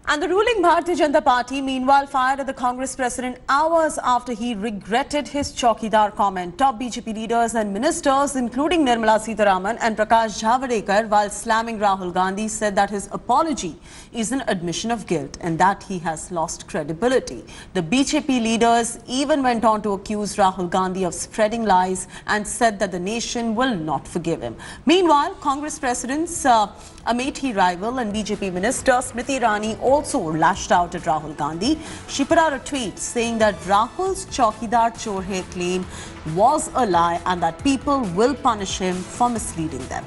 And the ruling Bharatiya Janata Party meanwhile fired at the Congress president hours after he regretted his Chaukidar comment. Top BJP leaders and ministers including Nirmala Sitharaman and Prakash Javadekar, while slamming Rahul Gandhi, said that his apology is an admission of guilt and that he has lost credibility. The BJP leaders even went on to accuse Rahul Gandhi of spreading lies and said that the nation will not forgive him. Meanwhile, Congress president's Amethi rival and BJP minister Smriti Irani also lashed out at Rahul Gandhi. She put out a tweet saying that Rahul's Chaukidar Chor Hai claim was a lie and that people will punish him for misleading them.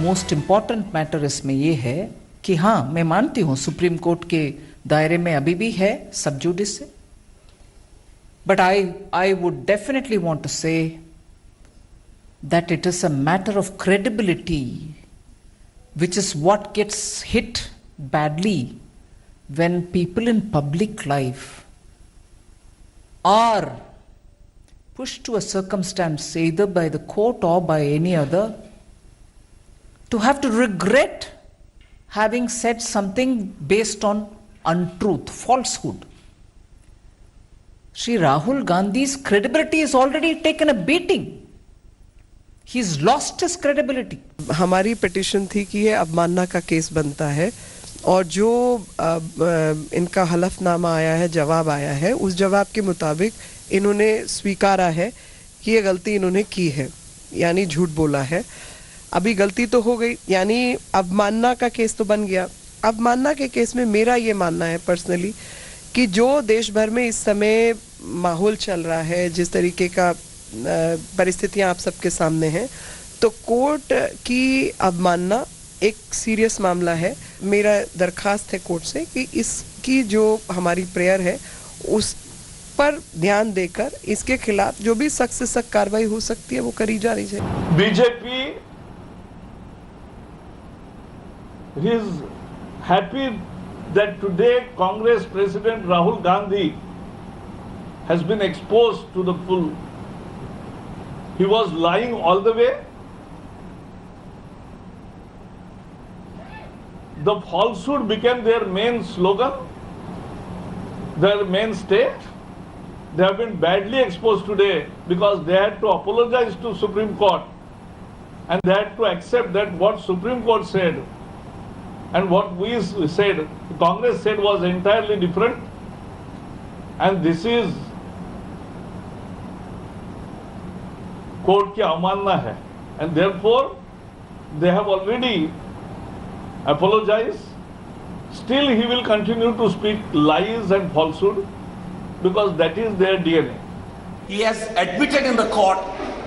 Most important matter इसमें ये है कि हाँ, मैं मानती हूँ supreme court के दायरे में अभी भी है सब जुडिस से, but I would definitely want to say that it is a matter of credibility, which is what gets hit badly when people in public life are pushed to a circumstance either by the court or by any other to have to regret having said something based on untruth, falsehood. Shri Rahul Gandhi's credibility has already taken a beating. He's lost his credibility. हमारी petition थी कि ये अवमानना का case बनता है और जो इनका हलफनामा आया है, जवाब आया है, उस जवाब के मुताबिक इन्होंने स्वीकारा है कि ये गलती इन्होंने की है, यानी झूठ बोला है. अभी गलती तो हो गई, यानी अवमानना का केस तो बन गया. अवमानना के केस में मेरा ये मानना है पर्सनली कि जो देश भर में इस समय माहौल चल रहा है, जिस तरीके का परिस्थितियां आप सबके सामने हैं, तो कोर्ट की अवमानना एक सीरियस मामला है. मेरा दरखास्त है कोर्ट से कि इसकी जो हमारी प्रेयर है उस पर ध्यान देकर इसके खिलाफ जो भी सख्त से सख्त कार्रवाई हो सकती है वो करी जानी चाहिए. BJP is happy that today Congress President Rahul Gandhi has been exposed to the full. He was lying all the way. The falsehood became their main slogan, their mainstay. They have been badly exposed today because they had to apologize to Supreme Court and they had to accept that what Supreme Court said and what we said, Congress said, was entirely different. And this is court ki amanna hai. And therefore, they have already apologized. Still, he will continue to speak lies and falsehood because that is their DNA. He has admitted in the court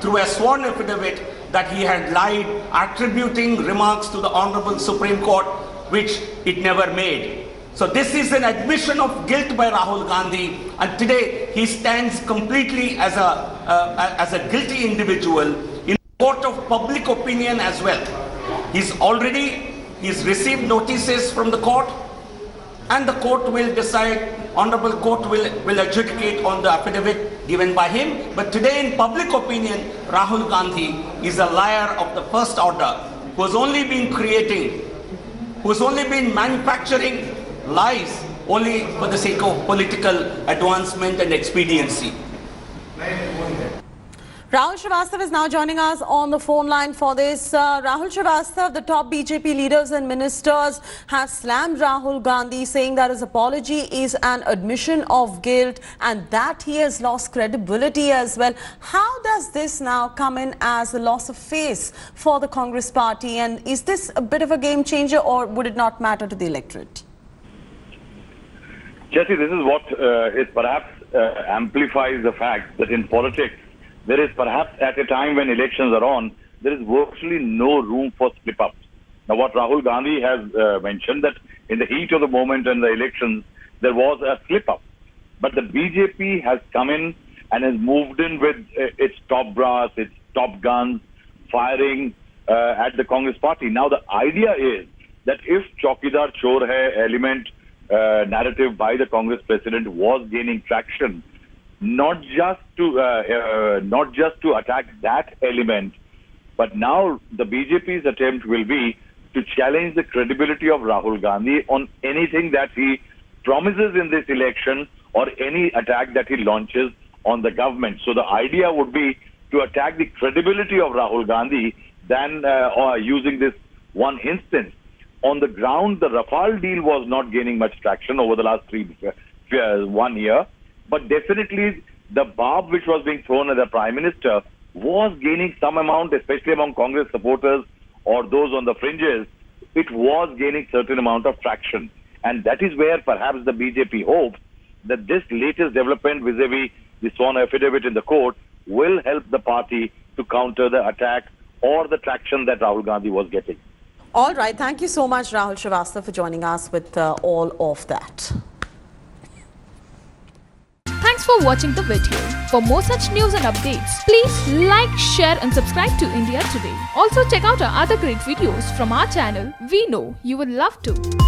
through a sworn affidavit that he had lied, attributing remarks to the Honorable Supreme Court, which it never made. So this is an admission of guilt by Rahul Gandhi, and today he stands completely as a guilty individual in the court of public opinion as well. He's received notices from the court, and the court will decide, Honorable Court will adjudicate on the affidavit given by him. But today in public opinion, Rahul Gandhi is a liar of the first order, who has only been manufacturing lies only for the sake of political advancement and expediency. Rahul Srivastava is now joining us on the phone line for this. Rahul Srivastava, the top BJP leaders and ministers have slammed Rahul Gandhi, saying that his apology is an admission of guilt and that he has lost credibility as well. How does this now come in as a loss of face for the Congress party? And is this a bit of a game changer, or would it not matter to the electorate? Jesse, this is what it perhaps amplifies the fact that in politics, there is perhaps at a time when elections are on, there is virtually no room for slip-ups. Now, what Rahul Gandhi has mentioned, that in the heat of the moment and the elections, there was a slip-up. But the BJP has come in and has moved in with its top brass, its top guns, firing at the Congress party. Now, the idea is that if Chaukidar Chor Hai element narrative by the Congress president was gaining traction, not just to attack that element, But now the BJP's attempt will be to challenge the credibility of Rahul Gandhi on anything that he promises in this election or any attack that he launches on the government. So the idea would be to attack the credibility of Rahul Gandhi than using this one instance. On the ground, the Rafale deal was not gaining much traction over the last 1 year, but definitely the barb which was being thrown at the Prime Minister was gaining some amount, especially among Congress supporters or those on the fringes. It was gaining certain amount of traction. And that is where perhaps the BJP hopes that this latest development vis-a-vis the sworn affidavit in the court will help the party to counter the attack or the traction that Rahul Gandhi was getting. All right. Thank you so much, Rahul Srivastava, for joining us with all of that. Thanks for watching the video. For more such news and updates, please like, share and subscribe to India Today. Also check out our other great videos from our channel. We know you will love to.